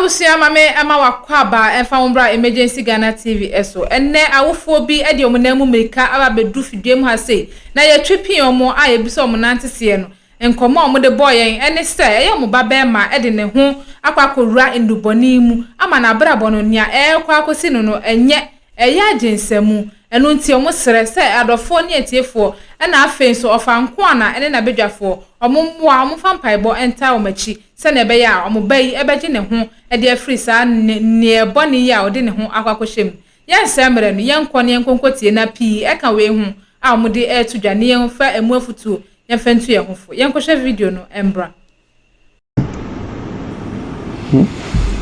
Abusia mame ama wakwaba emfa wombra emergency Ghana TV eso enne awofo bi e de omunamu meka aba bedu fidiem ha sei na ye twipi omo aye bi so omo nantese no enkomo omo de boy yen ene se ye omo baba ma e de ne ho akwakorura nduboni mu ama na brabo no nia e kwa akosi no no enye eye agensamu eno nti omo sere se adofo ne etiefo na afen so ofanko ana ene na bedwafo omo mmoa omo fampaibo enta omachi se na ebe ya omo bai ebeje ne ho e de afri sa ne eboni ya ode ne ho akwakohyem yensemre no yenkone yenkonkotie na pi e ka we hu a omo de etudwane yen fa emu afutu yenfantu ye hofo yenkohye video no embra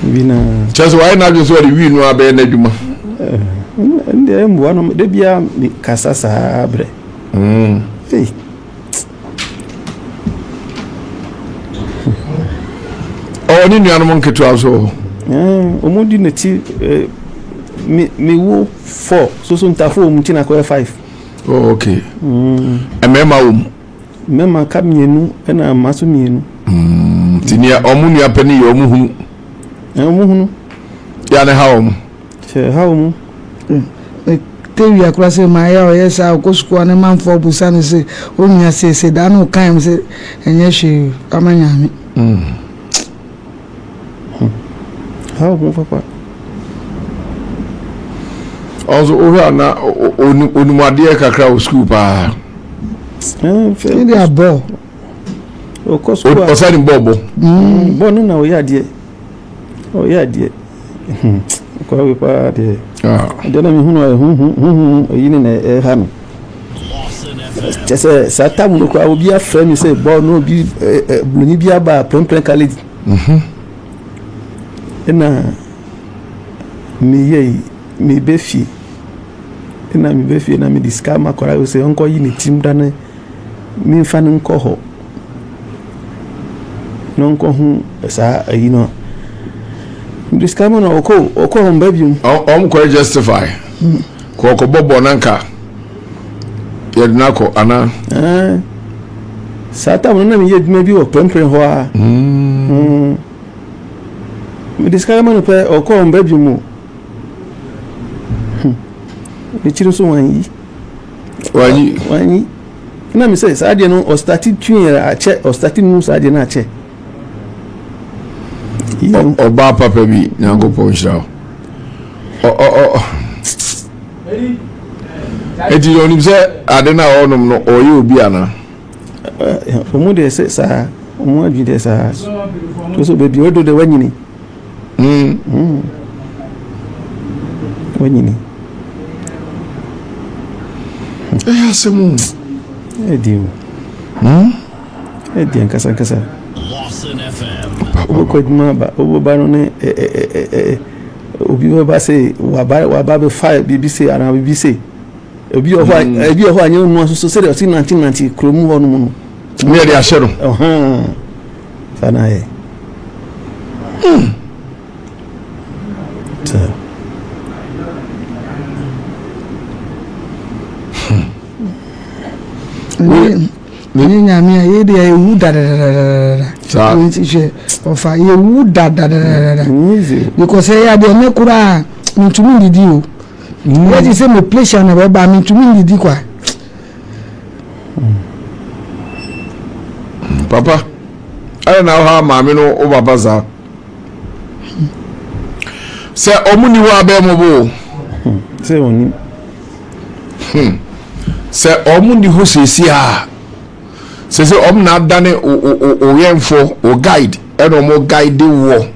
Vina just why not just what we know about Neduma. Nde mbo no de bia kasa sa bre. Hey. Oh, ni nuanu mo nketu aso. Omudi neti me wo 4 so ntafo omuti na ko 5. Oh, okay. Emema wom. Mema ka mienu na maso mienu. Tinia omu nua pani yo omu hunu. Omu hunu. Ya ne ha omu. Che ha omu. Tewi akura se maya o yesa ko sukua ne manfo busa ne se onya se da no kan se enye hwe amanyame. Ha omu papa. Also over na onumade kakra o school pa. Ndi abo. O ko sukua. O sani bobo. Bo no na o ya de. O ya de. Ko we pa de. Dena mi hunu yini na ha no. Chese satamu no kwa obi afra mi se bo no bi bloni bi aba plan college. Ena mi befi. Ena mi befi na mi diska makora we se onko yini tim dane mi mfa nko ho. No nko hu sa ayino. This come on oko on baby ko justify ko bobo nanka yednako ana sata mo na me yeduma bi o pempren ho a this come on pe oko on baby mu ni chiro so wani na me say sa de no o started twin a che o started nu sa de na che Oba papa bi nyango ponshao. Eti yonim se ade na onom no oye obi ana. Omo de se sa, omo adwi de sa. To so baby odo de wanyini. Wanyini. Asemu. Edio. Edio nkasa. Kofi Gyimah ba oba no ne obi ba say wa ba be fire BBC ana BBC obi o ho anyo no so say 1990 kromu ho no mu no me de ahye no sana e ni nyame ye de ewu dadadada sa nti ofa ye wu dadadada because ya de me kura ntumi ndidi o ye ti say me pleasure na ba mi ntumi ndidi kwa papa I na ha maame no o baba za se omuni wa be mo bo se oni se omuni ho sesi a se om na dane o yenfo o guide eno mo guide wo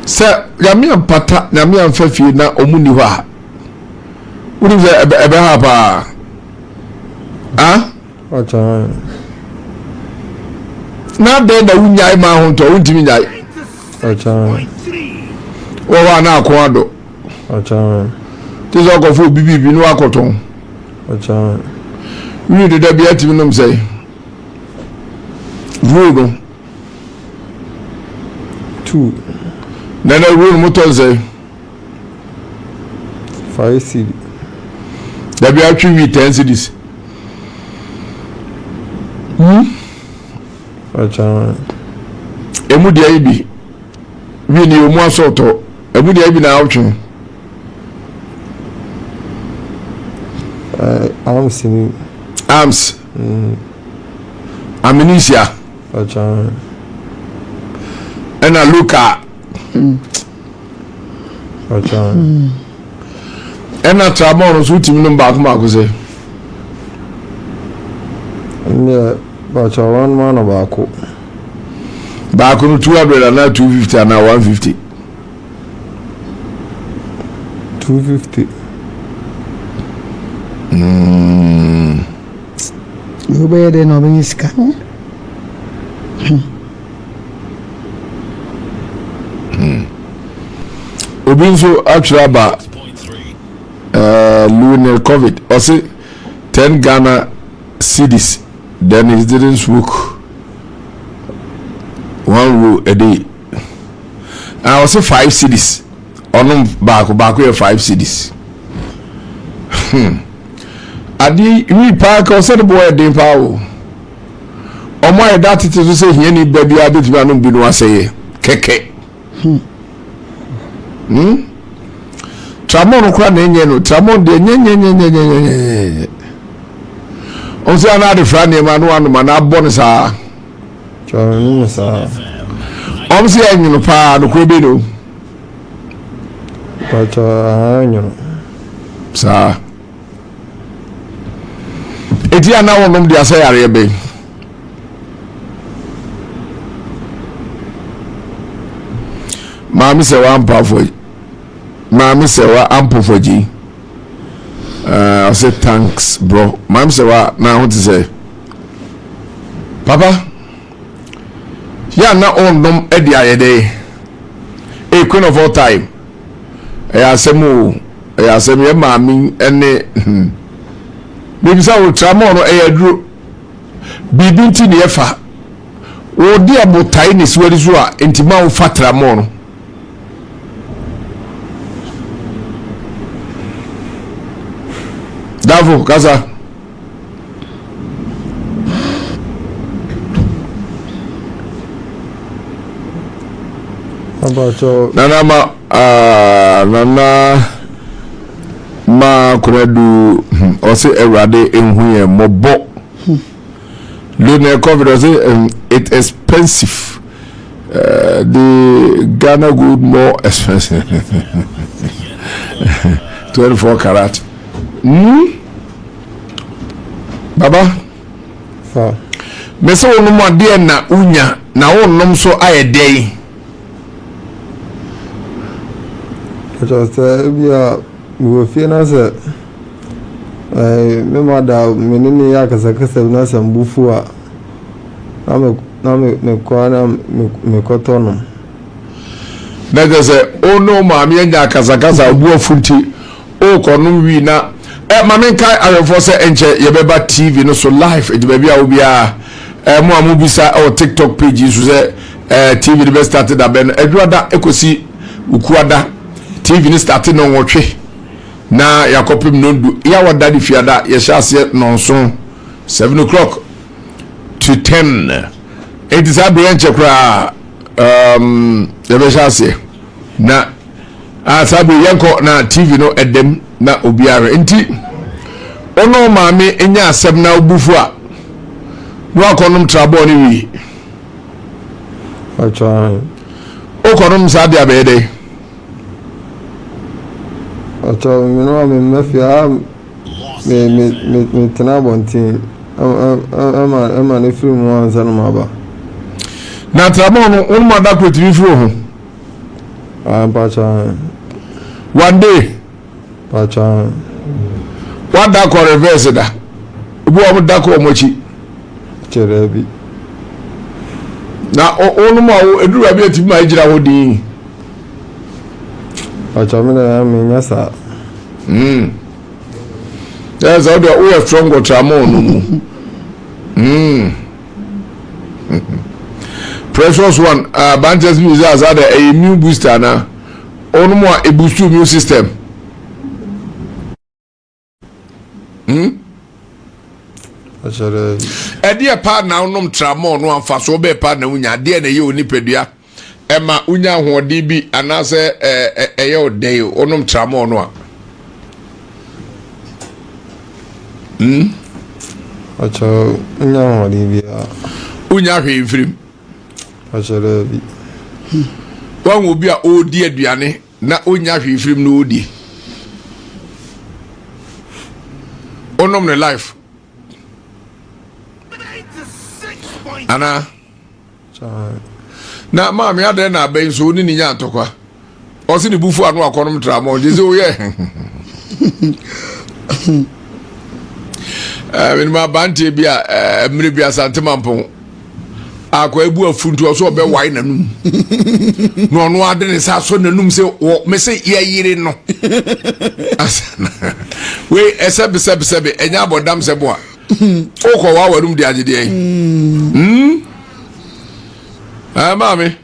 se yamia pata yamia mfafie na omuni ho a uri ze ebe ha pa acha na de da unyai ma ho to untimi nyai acha wo wa na akoado acha tizo go fu bibi no akoton acha we de da bia timi no say rule 2 na rule motor say 5 cd da bia twi we 10 cedis acha emu dia ibi we ni omu asoto ebu dia bi na awtwe arms amnesia acha ena luka acha ena tramon so timi no baako maako se ne acha one man baako no 200 na 250 na 150 250 you be there no be iska obinso actually ba lunar covid or say 10 Ghana cedis then it didn't smoke one roll a day. I was say 5 cedis on back 5 cedis. Adi we park or said the boy dey power. O my that it is say here ni baby abit bi anu bi no say keke. Tramon kwa na enye no tramon de nye. On say na de fra na ma no anu ma na abɔ ne saa. Chọrọ sa. Om say enye no pa no ko bi no. Pa cha enye no. Sa. Eti ana wonom de asa yare be. Mami se wa ampa for. Mami se wa ampo for ji. I say thanks bro. Mami se wa na what to say. Papa. Ya na onom e dia ye dey. A queen of all time. Ya asemu ye mami ene Bibi sa wo tramo no eyaduro bibi nti ne yefa wo di abotai ne siwari so a entima wo fatramo no Davo kaza Abacho nana ma kuradu o se erade enhuye mobo lunar covid o say it expensive the Ghana gold more expensive 24 karat baba fa me se wonu mo de na unya na wonnom so ayedei acha bia wo fie na se me mada menene ya kasa na sambufu a na me kwana me kotono daga se ono ma me nya kasa obu afunti o kono wi na mame kai arefo se enche yebeba TV no so live e bia obia mo amubisa o TikTok page so se TV the best started aben eduada ekosi ukuada TV ni started no wotwe na yakopim nondu ya wadadi fiada ya shase nonso 7 o'clock to 10 it is a branch kra ya shase na asabi yanko na TV no edem na obiara enti ono maame enya asem na obufu a no akonum trabo ni wi acha okonum sabe abede acha me mafia me tena bontin ama ne free mu ansa no maba na trabo no unma da ko tv free ho pacha one day pacha what da ko reverse da obu o da ko mochi cherebi na onuma o eduru abi ati ma ejira ho din pacha me na me nyasa there's all the we are strong with Ramon precious one Bantes music has had a immune booster na onuma a boost immune system achare e dia pa na onom Ramon no amfa so be pa na unya de na ye onipedua Emma unya hoɔden bi anase ɛyɛ ɔdɛn onom tramo no a acho unya hoɔden bi a unya hwee mfirim acho da bi wan obi a odi aduane na unya hwee mfirim no odi onom ne life ana na maame ade na aben so ni nya atokwa o se ni bufu anu akonom tramo je se o ye when ma bante bia mire bia santemampon akwa ebu afuntu o so be wai nanum no no ade ne sa so nanum se me se ye yire no asana we esebe enya abodam se bo a o ko wa warum de agede mami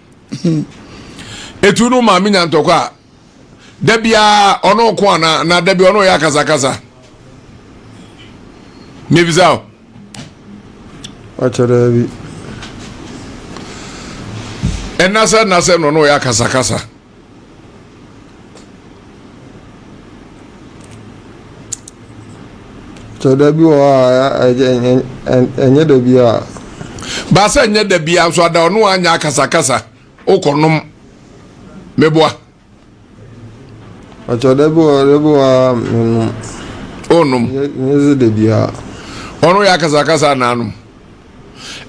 etu no mami nyantokwa da bia ono ko na da bia ono ya kasa me bizao achara bi enasa no ya kasa chada bi wa enye da bia ba se enye da bia so ada ono anya kasa okonom meboa achada bi wa onum nyeze da bia ono ya kasa na anum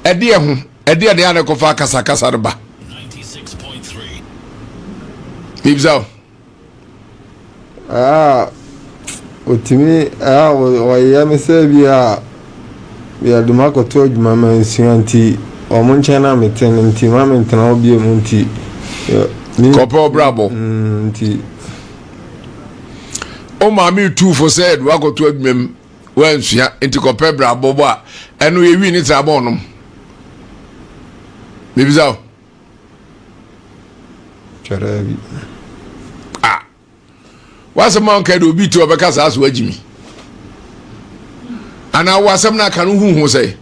ede de ane kofa kasa ba 96.3 Bibzao otimi wa ya mese bia duma ko to adwuma man suanti o mo nchen na meten nti ma mentena obi mu nti Kofi Abrabo nti o ma mi tu for said wa ko to adwuma wan sua nti Kofi Abrabo bo a eno ye wi ni trabo onom Bibzao charabi wasem man ka do bi to obeka sa so agimi ana wasem na ka no huhu sei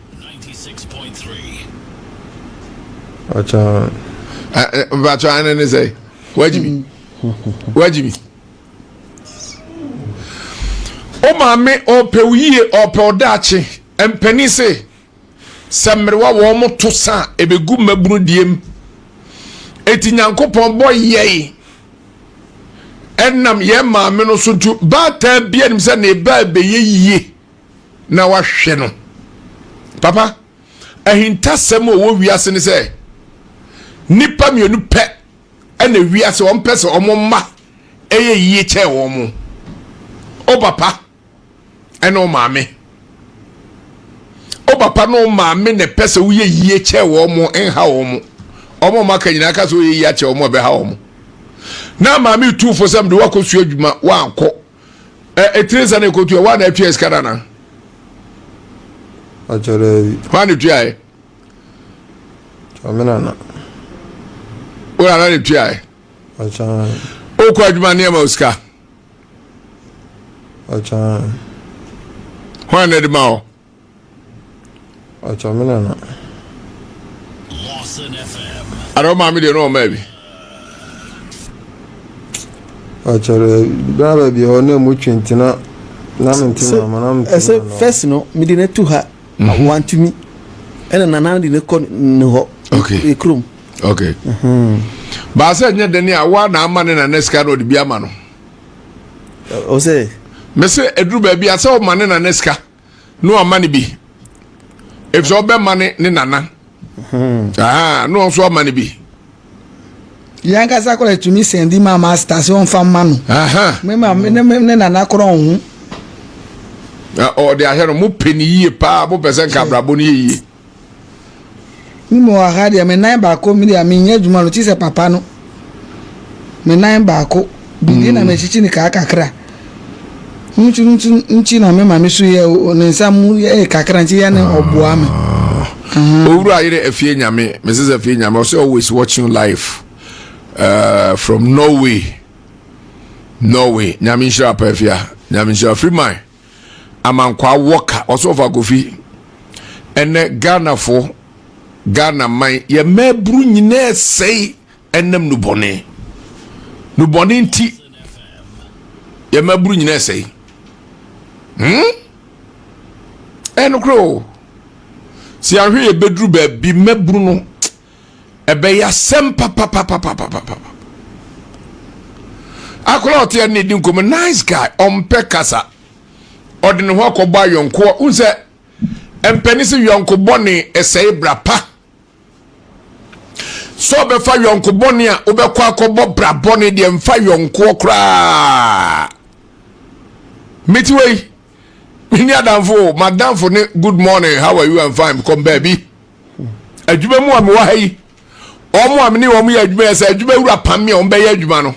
96.3 acha bacho ana ne sei wagimi o maame o pewuye o pewdache empani se semrewa wo mo to sa ebegu mabunu diem eti nyankopon boy yei enam ye maame no so tu ba ta bia nim se ne ba be yeye na wa hwe no papa ahintasem o wo wiase ne se nipa mienu pe ena wiase on pese omomma eye yiye che wo mo o papa ena o maame o papa no maame ne pese wo ye yiye che wo mo enha wo mo omo maka nyina ka so ye yiye che wo mo be ha wo mo na maame tu for some de wakosu adwuma wa anko etreza na kotu wa na atwa eskara na achara bi kwani tuae amena na ora na tuae acha o kwa adwuma ne ma oska acha hwana de mao acha amena na LawsonFM aro maame de no ma bi achara baba bi ho na mu twintina na mentina manam ese first no me de na tu ha want to me ena nana de ne ko ne ho okay ekrum okay ba se nye de ne awa na ama ne na neska no de bi ama no o se me se edru ba bi ase o mane na neska no ama ne bi if so be mane ne nana no so ama ne bi yanga sakola tumi sendi mama station famma no me nana kro hu o de ahero mo peni yie pa bo pesen ka brabo ne yie mi mo ahadi me nan ba ko mi dia mi nya djuma no ti se papa no me nan ba ko bi na me chichi ni ka kakra nchi na me ma me so ye ne nsam ye kakra nchi ya ne oboa me owuru ayire afie nyame mrs afie nyame so always watching live from Norway nyame nshira pafia nyame nshira free mind amankwa woka also of Kofi ene Ghana man ye mabru nyina sei ennem nubone nti ye maburu nyina sei enokro si ahwe ye bedru ba bi maburu no ebe ya sem papa akola ote ne di nkom nice guy ompe kasa odene ho akọba yonko unse empeni se yonko boni esei brapa so be fa yonko boni a obekọ akọbọ bra boni de mfa yonko kra metiwei mini adamfo madamfo ne good morning how are you and fine come baby adwuma mu am wa hayi omo am ne omo ya adwuma ese adwuma wura pam on be ya adwuma no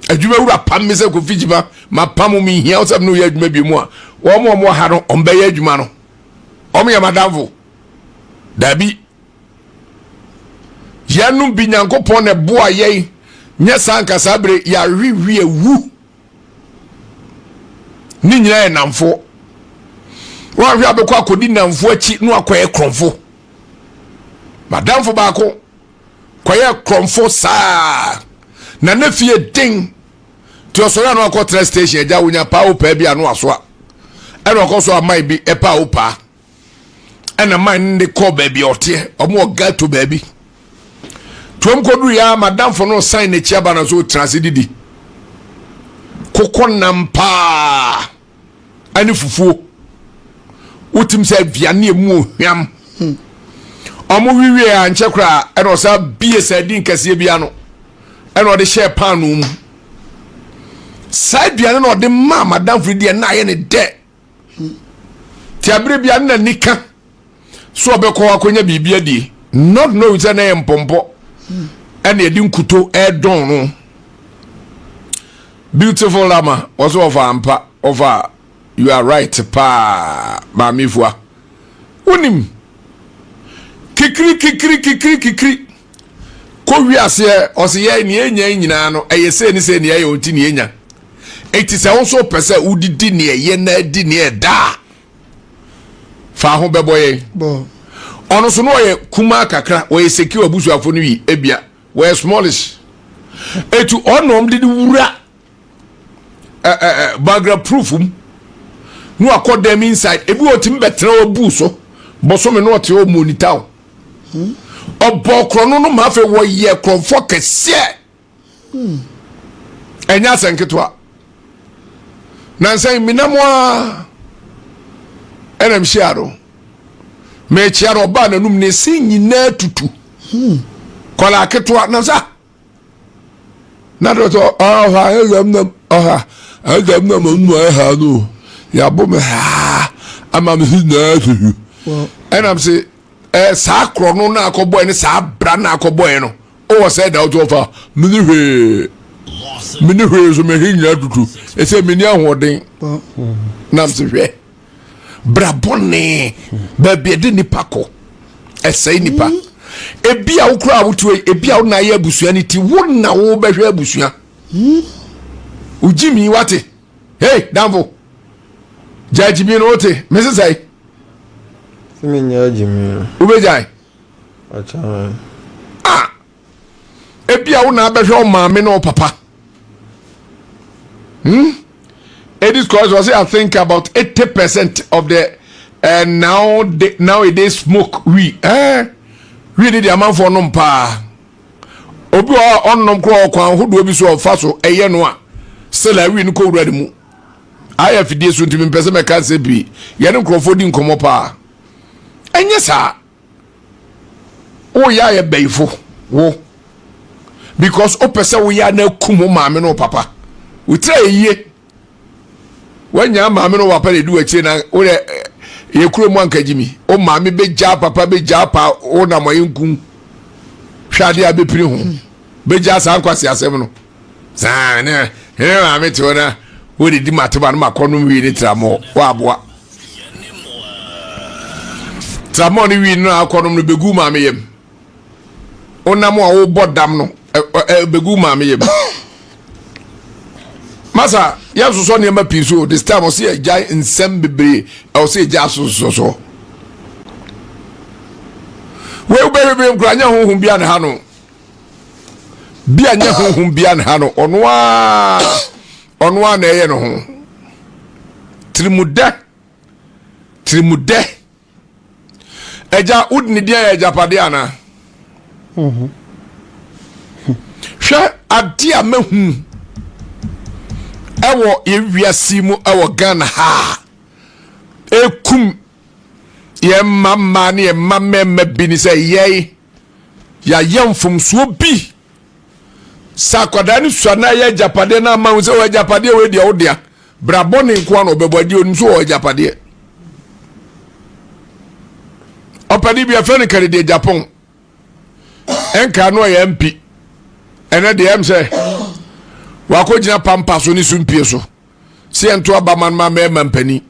adwuma wura pam me se Kofi Gyimah ma pam mi hia osam no ya adwuma bi mu a omo ha no on be ya adwuma no omo ya madamfo dabi yanu bi nyankopon ne boa ye nya sanka sabre ya hwihwi ewu ni nyina ye namfo wa hwi abekọ akodi namfo achi no akoye kromfo madamfo baako koye kromfo saa na nafie ding to so ya no akọ train station eja wonya pa opa bia no aso a eno akọ so amai bi epa opa ena man de ko ba bi ote omo gato ba bi tuom kodu ya madamfo no sign na chiaba na so transididi koko nampa ani fufuo utim se viane emu hwam omo wiwe a nchekra eno sa bie sa din kase bia no eno de share pan no side bia no de ma madamfo de na ye ne de ti abre bia na nika so obekọ akonya bibia di not know it na empompo ene edi nkuto edon no beautiful lama also over you are right pa mamifua unim kikri ko wiase osiye ni enya nyina no eyese ni se ni eye oti ni enya eti se won pese udidi ni eye na di ni eda fa ho beboye bo ono so no ye kuma kakra we secure abusuafo no wi ebia we smallish etu onom didi wura bagra proofum no according inside ebi otim betra obu so boso me no ote o monitor obokro no ma fe wo ye krofo kese enya senketwa na nsan minamwa enam shiaro me chiaro ba na num ne sinyina tutu kola ketwa na sa na do to ha elam na ha adam na mo ha no ya bo me ha ama me na tu enam se sa kro no na akobo ni sa bra na akobo no o wo say da to fa mini hwe so me hinya tutu e se mini ahoden nam se hwe bra bonne ba bi de nipa ko e say nipa ebia wo kura wo tu ebia wo na ye abusua ni ti wo na wo be hwe abusua ujimi wate hey dambo jajimi no te mese sai Siminya Jimmy. Ubejai. Acha. Ebia wo na behwe o maame no papa. It is cause I think about 80% of the nowadays smoke we did the amount for no pa. Obi o onnom kro kwan hodo bi so ofa so eye no a still we no ko wura mu. Aya fidie so ntimi pese me kan se bi ye no krofo di nkomo pa. Enye sa o ya ye beifo wo because o pese wo ya na kumo maame no papa wo tire yie wanya maame no wapa le du achi na wo ye kuro mu ankagimi o maame be ja papa be ja pa o na mo yinku hwade abepiri ho be ja sa ankwase asem no sa ne maame te wona wo di mateba no makono wi ni tramo wa aboa Tramoni wi no akonom no begu maame yem onam a wo bodam no begu maame yem masa yeso so ne ma piso this time o se ejai nsem bebre o se eja so we be nkura nya honhom bia ne ha no bia nya honhom bia na ha no ono a na eye no ho trimude eja udni dia eja pade ana hwe adia mahu ewo yewiase mu ewo Ghana ha ekum ye mama ne ye mama bi ni se ye ya yemfum so bi sakoda ni swana ye japade na ma se wo japade we dia odia brabo ne nko na obebodi onu so wo japade opadi bi afani kare de Japan enka no ye MP ene de em se wako jina pampa so ni sumpie so se ento abaman ma mpani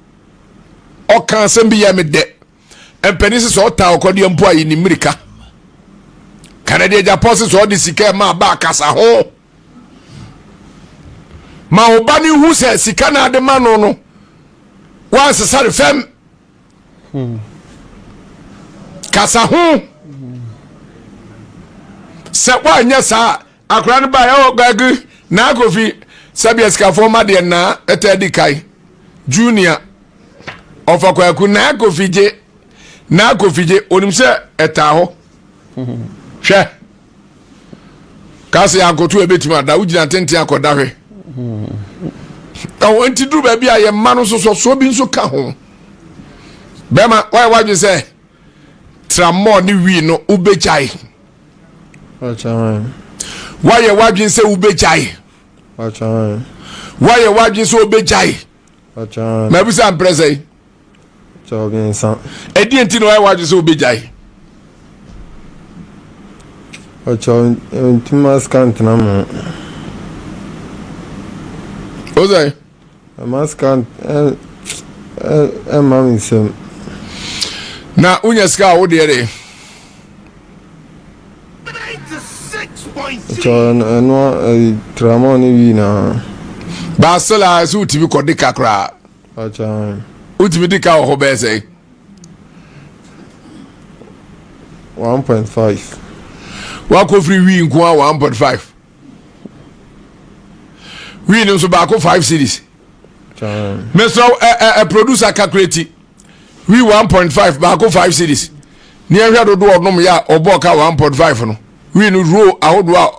o kan sembi ya me de empani se so ta okodi mpo ayi ni mirika kanade Japan se so di sika ma ba kasa ho ma obani hu se sika na de ma no wa se sare fem kasa ho se wa nya sa akra ne ba ya o gagi na Kofi sabia ska forma de na etedi kai junior of akwaku na Kofi je onim se eta ho hwe kasi akotu ebetima da ugina tenti akoda hwe o enti duru ba bia ye ma no so bi nso ka ho bema why you say tramo ni wi no ubechai acha why you say ubechai acha why you say ubechai acha me bi say amprese so bien san edi enti no why you say ubechai acha intimas kant na mo ozai maskan Mama Nsem na unya ska wo de re no tramo ni wi na basala su tibi ko de kakra acha utibi de ka ho be say 1.5 wa ko free wi nko 1.5 wi no so ba ko 5 series me so a producer calculate we 1.5 ba ko 5 series ni ehwe dodo odum ya obo ka 1.5 no we no row ahodo a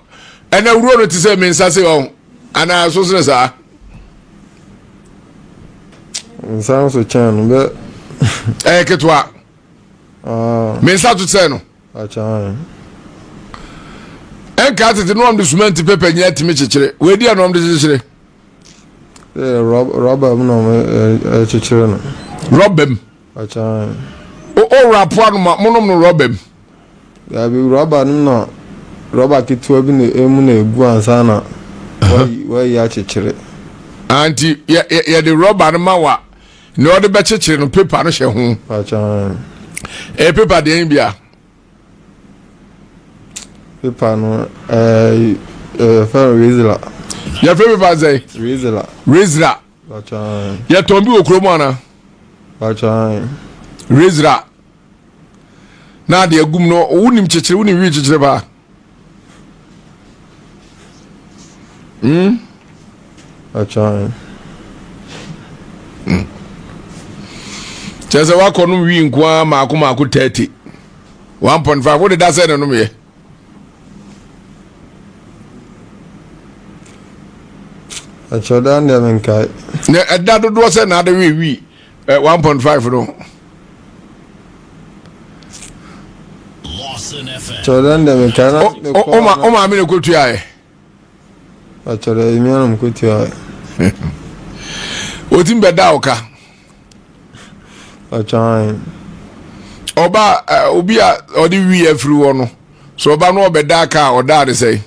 ena row no ti say me nsa say on ana so so sa nsa so chan be ketwa me nsa to say no acha en ka tete no am de cement paper nya timi chechire we dia no am de chechire Robert no chechire no Robem acha o rapor no monom no Robem ya bi Robert no Robert kitwa bi na emu na egu ansa na why ya chechire anti ya de Robert no mawa no de be chechire no paper no hye ho acha paper de bia paper no for Rizla ya paper say Rizla acha ya tombi okromo ana acha Rizla na de agum no wunim chechire wunim wi chechire ba acha chese wa kono wi nko maako 30 1.5 what did that say no me acha dan de men kai ne edda do say na de wi 1.5 no LawsonFM Chodan de men kai na o ma me ne kotu aye acha de mi anam kotu aye o timbe da oka acha oba obi a odi wi afiri wo no so oba no obeda ka oda de say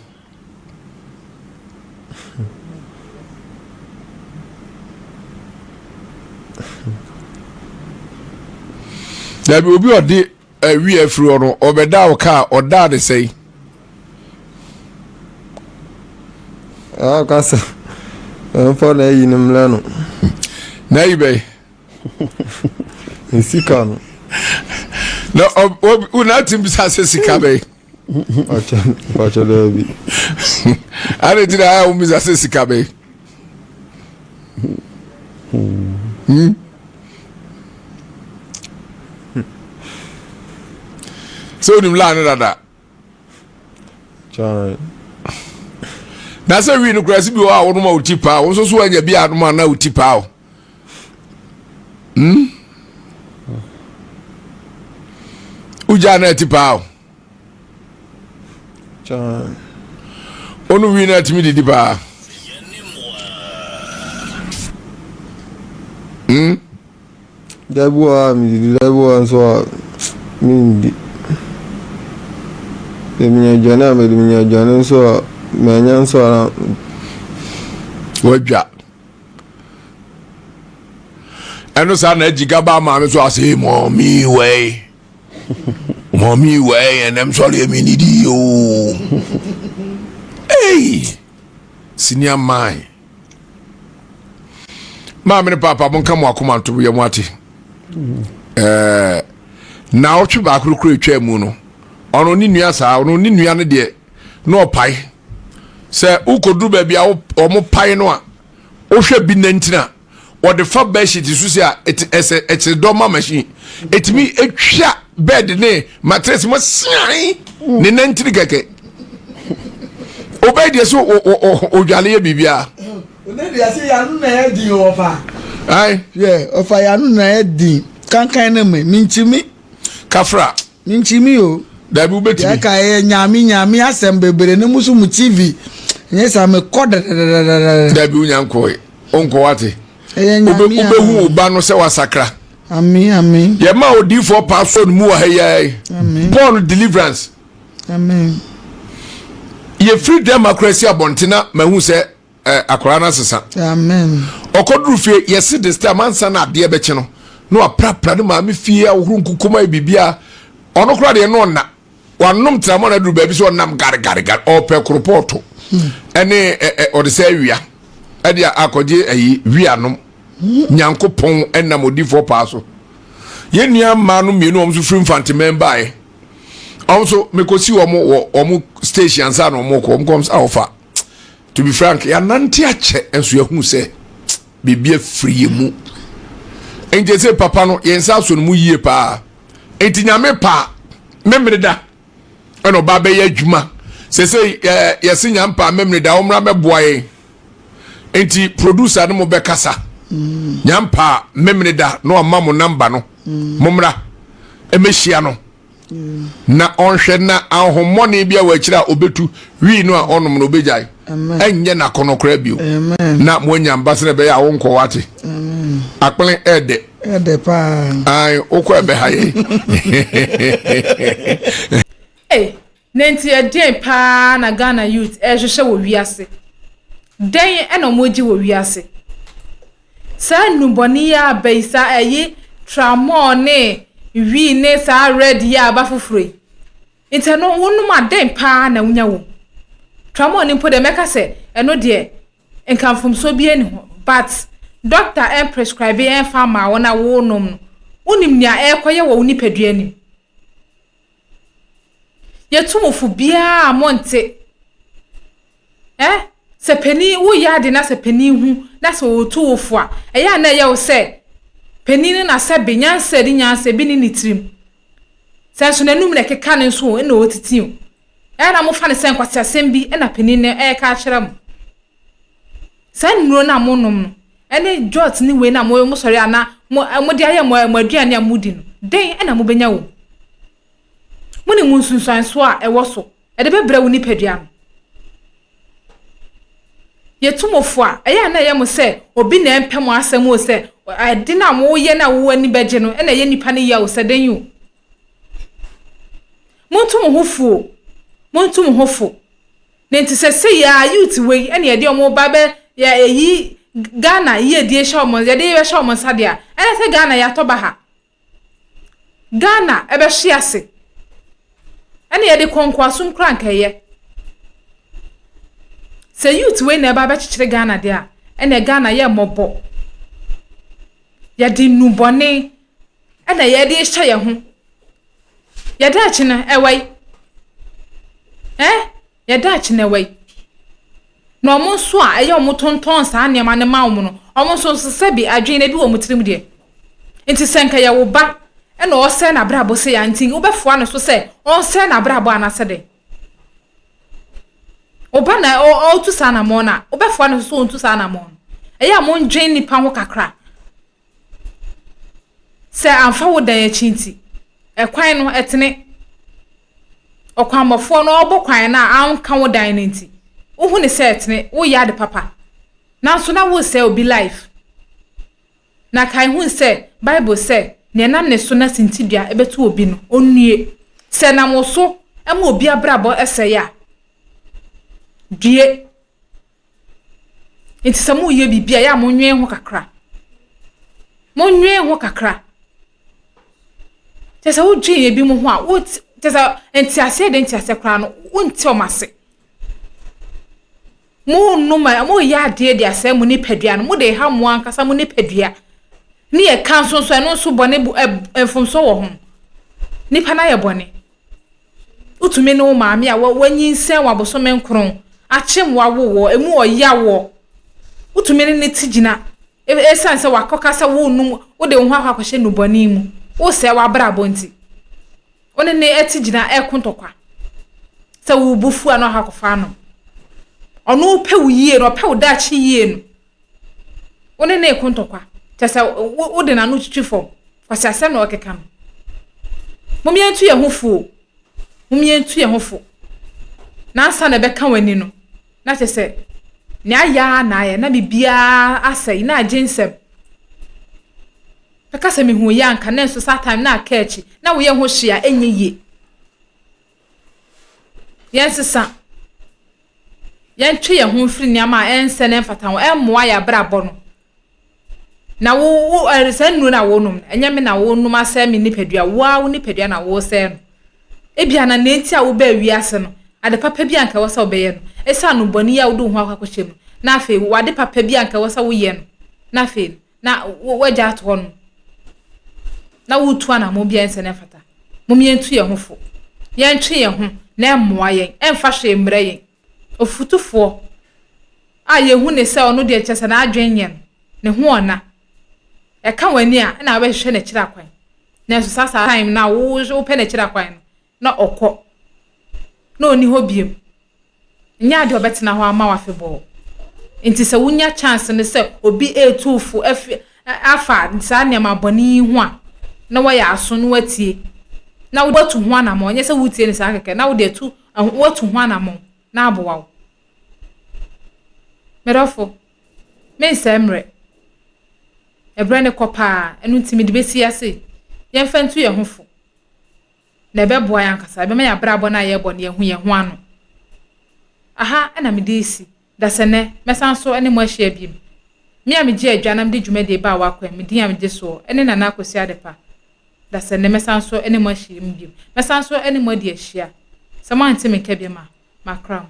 dabi obi odi wi afiri wo no obeda o ka oda de say kasa for na yi nimla no na ibe sika no no una tim sa se sika be Pacho Debbie. I didn't know Miss Assisikabe. So you learn that. Chai. That's a real grassy be our normal tipa. Also, so when you be out man now tipa. Ujana tipa. Chai. Onu win at me the tipa. Dabua mi dabua so mi me jana me jana so me nyan so Wajja. Eno sa na jiga ba ma me so ase mommy way. Mommy way and I'm sorry me need you. Hey. Senior mine. Mama ne papa mon kam akoma to ye mwati. Na otwe ba kurukuru etwa mu no. Ono ni nua sa, ono ni nua ne de no opai. Se ukodu ba bia omo pai no a ohwe bi nantina. Wo de fa ba sheet su se a et do ma machine. Etimi etwa bed ne mattress mo sian ne nantiri keke. Obedi so odwale ye bibia. Onedi ase ya nu na edi ofa. Ai, Yeah, ofa ya nu na edi. Kankan na me minchimi. Kafra. Minchimi o. Da bi ubetimi. Ya ka nyami asem bebere ne musu mu TV. Nyesa me koda. Da bi unyanko e. Onko wate. Nyami. Ubehu uba no se wasakra. Amen. Ye ma odi for pastor mu wa heye. Amen. Born deliverance. Amen. Ye free democracy abontina mahu se akora na sesa. Amen. Okodru fie ye se this time ansa na ade be che no. No aprapra no ma me fie ahuru nkukuma bibia. Ono kura de no na. Wanom tramo na duru ba bi so nam gar ope kropoto. Ene o de se awia. E de akoje ayi wianom. Nyankopon enam odi for paso. Ye nua ma no mienu omso free infant member e. Also mekosi omo station sa no omo comes alpha. To be frank, ya nanti ache enso ya hu se bibia free mu. Enje se papa no yensa so no mu yie pa. Enti nyame pa memre da. Eno ba be ya adwuma. Se yesi nyampa memre da omra meboaye. Enti producer no mo be kasa. Nyampa memre da no amamo number no. Momra emehia no. Na onhwe na ahomone bia wa kira obetu wi no a onom no obejai enye na konokra bio na monya mbasere be ya wonko wate akplen ede pa ai okọ ebe haye nenti edin pa na Ghana youth ehwehwe wo wiase den ena moji wo wiase sa nuboni ya beisa eyi tramone wi ne sa red ya ba fufure intano wonu ma den pa na wunya wo tramo ni pode meka se eno de enkanfom so bi eni ho but doctor en prescribe en farmer wona wo nom unim nia ekoye wo ni padua ni yetumufu bia monte se peni wo ya de na se peni hu na se wo tu ofu a eya na ye wo se penini na sabe nyanse di nyanse bi ni nitrim senso na num le keka ne so e na otitiu na mo fa ne sen kwase asem bi e na penini e ka kyerem san nuro na mo nom no ene jot ni we na mo sori ana mo di aye mo aduane amudi no den e na mo benya wo mo ni munsunsan so a e wo so e de bebre wo ni padua no yetumofo a eya na ye mo se obi na empem asem o se ade na mo ye na wo ani beje no na ye nipa ne ya o se den yu montum hofo nenti se ya youth we ene ye de omo ba be ya eyi Ghana ye de sha omo ye de ye sha omo sade a ene se Ghana ya to ba ha Ghana ebe hye ase ene ye de konkwasom kranka ye se youth we na ba chichire Ghana de a ene Ghana ye mobo ya di nubone ene ye de hye ye ho ya da chi na ewai ya dachi na way no mo so a eya mo tonton sa ne ma ne ma wo no omo so se bi adwen na bi wo mutirim de enti senka ya wo ba e na o se na brabo se ya ntin wo befoa no so se on se na brabo anase de oba na o tu sa na mo na wo befoa no so on tu sa na mo eya mo ndwen nipa ho kakra se amfa wo dan ya chinti kwan no etene okwamofo no obokwan na anka wo dan nti wo hu ne se etene wo ya de papa na so na wo se obi life na kai hu se bible se ne nam ne so na sintidua ebetu obi no onue se na mo so ema obi abrabo ese ya die enti se mo ye bibia ya mo nwen ho kakra tesa wo dwen ebi mu ho a wo tesa enti ase kra no wonti o mase mo numa mo ya de ase mo ni padua no mo de ha mo ankasa mo ni padua ni e kan so no so bone enfomso wo ho nipa na ye bone utumi no maame a wanyinsen waboso menkron achem wawo emu oya wo utumi ni tigina esanse wakokasa wo num wo de ho akwahye no bone mu wo se wa brabo nti one ne etigina ekontokwa se wo bufu ano hakofa no ono pe wo yie no pe wo dachi yie no one ne ekontokwa tesa wo de na no twitwifo kwase asem na okeka no momientu ye hofo na asa na beka wani no na tese ne aya na aya na bibia asai na agensem akasa me hu ya nka na so satan na akachi na wo ye ho hia enye ye yensesa yentwe ye ho firi niama ense na mfata wo emmoa ya brabo no na wo eresannu na wo num enye me na wo num asa me nipadua wo nipadua na wo se no ebia na nenti a wo ba wiase no ade papa bi anka wo sa obeye no esa no boni ya wo do ho akwakohyem na afi wo ade papa bi anka wo sa wo ye no na afi na waja ato no na wutu ana mo bia ense na fata mo mientu ye hofo ye ntwe ye ho na emmoa ye emfa hwe mre ye ofutufo a ye hu ne se ono de kyesa na adwen ye ne ho ona e ka wani a na we hwe na kira kwan na so sasa time na wo pe na kira kwan na okọ na oni ho biem nya de obetina ho ama wa febo nti se wunya chance ne se obi etufu afa sa ne maboni hu a na waya aso no watie na wotu ho anamo onye se wutie ne sa keke na wo de tu wotu ho anamo na abowa merofo me semre ebrane kopa enu ntimi de besi ase ye mfantu ye hofo na beboa yankasa be me ya brabo na ye bone ye hu ano aha na me de isi da sene mesanso ene mo ahia biem me a me je adwanam de dwumade ba wakwa me din a me de so ene na akosi adepa da sene mesanso ene mo ahia biem mesanso ene mo de ahia samanti me ka biem ma kram.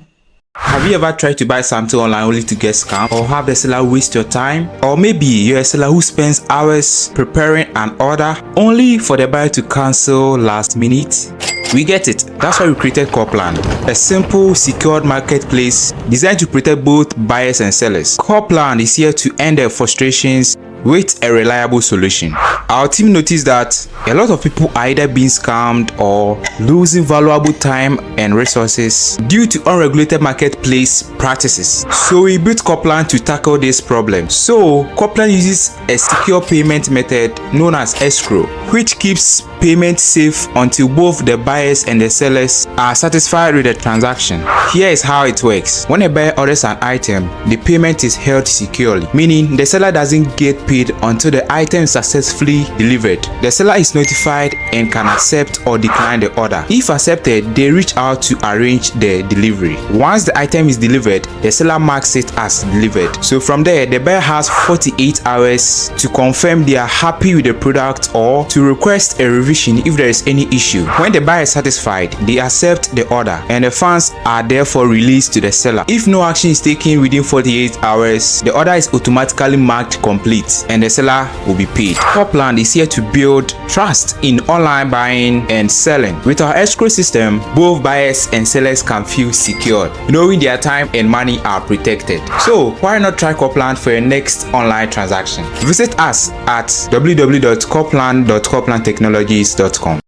Have you ever tried to buy something online only to get scammed, or have the seller waste your time? Or maybe you're a seller who spends hours preparing an order only for the buyer to cancel last minute? We get it. That's why we created Copland, a simple, secured marketplace designed to protect both buyers and sellers. Copland is here to end their frustrations with a reliable solution. Our team noticed that a lot of people are either being scammed or losing valuable time and resources due to unregulated marketplace practices. So we built Copland to tackle this problem. So Copland uses a secure payment method known as escrow, which keeps payment safe until both the buyers and the sellers are satisfied with the transaction. Here is how it works. When a buyer orders an item, the payment is held securely, meaning the seller doesn't get paid until the item is successfully delivered. The seller is notified and can accept or decline the order. If accepted, they reach out to arrange the delivery. Once the item is delivered, the seller marks it as delivered. So from there, the buyer has 48 hours to confirm they are happy with the product or to request a revision if there is any issue. When the buyer is satisfied, they accept the order and the funds are therefore released to the seller. If no action is taken within 48 hours, the order is automatically marked complete. price and the seller will be paid. Copland is here to build trust in online buying and selling. With our escrow system, both buyers and sellers can feel secure, knowing their time and money are protected. So why not try Copland for your next online transaction? Visit us at www.copland.coplandtechnologies.com.